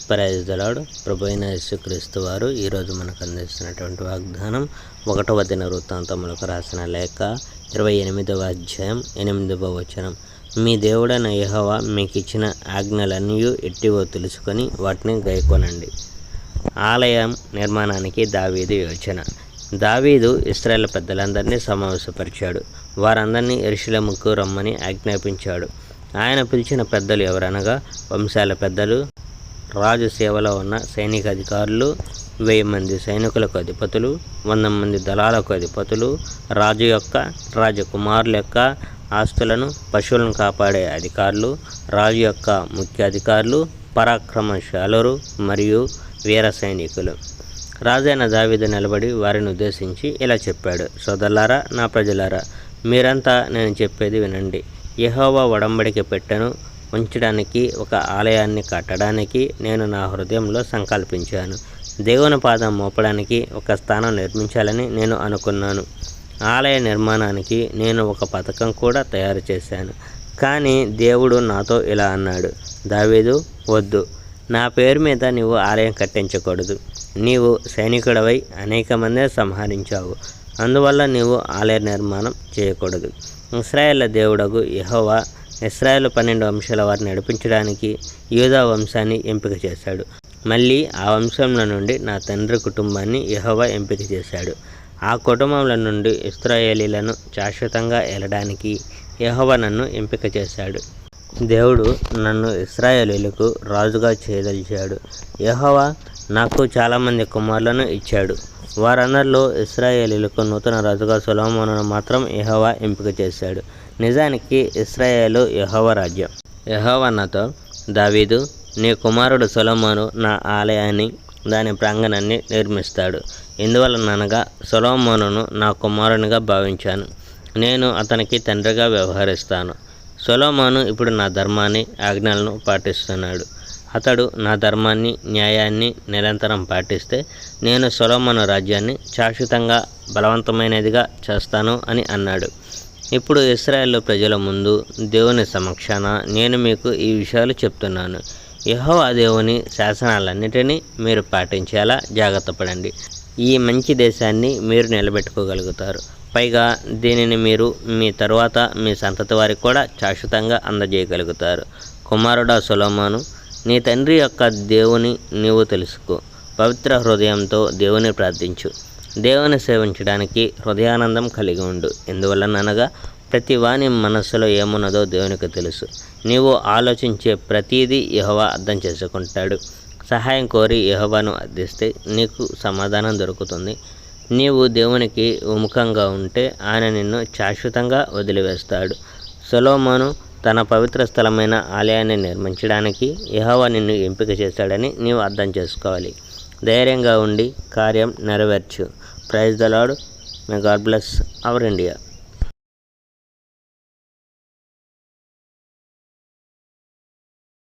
Praise the lord. ప్రభు అయిన యేసుక్రీస్తు వారు ఈరోజు మనకు అందిస్తున్నటువంటి వాగ్దానం 1వ దినవృత్తాంతములకు రాసిన లేఖ 28వ అధ్యాయం 8వ వచనం. మీ దేవుడైన యెహోవా మీకు ఇచ్చిన ఆజ్ఞలన్నీ ఎట్టివో తెలుసుకొని వాటిని గైకొనండి. ఆలయం నిర్మాణానికి దావీదు యోచన. దావీదు ఇశ్రాయేలు పెద్దలందరినీ సమావేశపరిచాడు. వారందరినీ యెరూషలేముకు రమ్మని ఆజ్ఞాపించాడు. ఆయన పిలిచిన పెద్దలు ఎవరనగా వంశాల పెద్దలు, రాజు సేవలో ఉన్న సైనిక అధికారులు, 1000 మంది సైనికులకు అధిపతులు, 100 మంది దళాలకు అధిపతులు, రాజు యొక్క రాజకుమారుల యొక్క ఆస్తులను పశువులను కాపాడే అధికారులు, రాజు యొక్క ముఖ్య అధికారులు, పరాక్రమశాలురు మరియు వీర సైనికులు. రాజైన దావీదు నిలబడి వారిని ఉద్దేశించి ఇలా చెప్పాడు: సోదరులారా, నా ప్రజలారా, మీరంతా నేను చెప్పేది వినండి. యెహోవా ఒడంబడిక పెట్టెను ఉంచడానికి ఒక ఆలయాన్ని కట్టడానికి నేను నా హృదయంలో సంకల్పించాను. దేవుని పాదం మోపడానికి ఒక స్థానం నిర్మించాలని నేను అనుకున్నాను. ఆలయ నిర్మాణానికి నేను ఒక పథకం కూడా తయారు చేశాను. కానీ దేవుడు నాతో ఇలా అన్నాడు: దావీదు, వద్దు, నా పేరు మీద నీవు ఆలయం కట్టించకూడదు. నీవు సైనికుడవై అనేక మందిని సంహరించావు, అందువల్ల నీవు ఆలయ నిర్మాణం చేయకూడదు. ఇశ్రాయేలు దేవుడగు యెహోవా ఇశ్రాయేలు 12 వంశాల వారిని నడిపించడానికి యూదా వంశాన్ని ఎంపిక చేశాడు. మళ్ళీ ఆ వంశంలో నుండి నా తండ్రి కుటుంబాన్ని యెహోవా ఎంపిక చేశాడు. ఆ కుటుంబంలో నుండి ఇశ్రాయేలీలను శాశ్వతంగా ఏలడానికి యెహోవా నన్ను ఎంపిక చేశాడు. దేవుడు నన్ను ఇశ్రాయేలీలకు రాజుగా చేయదలిచాడు. యెహోవా నాకు చాలామంది కుమారులను ఇచ్చాడు. వారందరిలో ఇశ్రాయేలీలకు నూతన రాజుగా సొలొమోనును మాత్రం యెహోవా ఎంపిక చేశాడు. నిజానికి ఇశ్రాయేలు యెహోవా రాజ్యం. యెహోవా నాతో: దావీదు, నీ కుమారుడు సొలొమోను నా ఆలయాన్ని, దాని ప్రాంగణాన్ని నిర్మిస్తాడు. ఎందువలనగా సొలొమోనును నా కుమారునిగా భావించాను. నేను అతనికి తండ్రిగా వ్యవహరిస్తాను. సొలొమోను ఇప్పుడు నా ధర్మాన్ని, ఆజ్ఞలను పాటిస్తున్నాడు. అతడు నా ధర్మాన్ని, న్యాయాన్ని నిరంతరం పాటిస్తే నేను సొలొమోను రాజ్యాన్ని శాశ్వతంగా బలవంతమైనదిగా చేస్తాను అని అన్నాడు. ఇప్పుడు ఇశ్రాయేలు ప్రజల ముందు దేవుని సమక్షాన నేను మీకు ఈ విషయాలు చెప్తున్నాను. యెహోవా దేవుని శాసనాలన్నిటినీ మీరు పాటించేలా జాగ్రత్త పడండి. ఈ మంచి దేశాన్ని మీరు నిలబెట్టుకోగలుగుతారు. పైగా దీనిని మీరు మీ తరువాత మీ సంతతి వారికి కూడా శాశ్వతంగా అందజేయగలుగుతారు. కుమారుడా సొలొమోను, నీ తండ్రి యొక్క దేవుని నీవు తెలుసుకో. పవిత్ర హృదయంతో దేవుని ప్రార్థించు. దేవుని సేవించడానికి హృదయానందం కలిగి ఉండు. ఎందువలనగా ప్రతి వాని మనస్సులో ఏమున్నదో దేవునికి తెలుసు. నీవు ఆలోచించే ప్రతీదీ యెహోవా అర్థం చేసుకుంటాడు. సహాయం కోరి యెహోవాను అర్థిస్తే నీకు సమాధానం దొరుకుతుంది. నీవు దేవునికి విముఖంగా ఉంటే ఆయన నిన్ను శాశ్వతంగా వదిలివేస్తాడు. సొలొమోను తన పవిత్ర స్థలమైన ఆలయాన్ని నిర్మించడానికి యెహోవా నిన్ను ఎంపిక చేశాడని నీవు అర్థం చేసుకోవాలి. ధైర్యంగా ఉండి కార్యం నెరవేర్చు. Praise the lord. May God bless our India.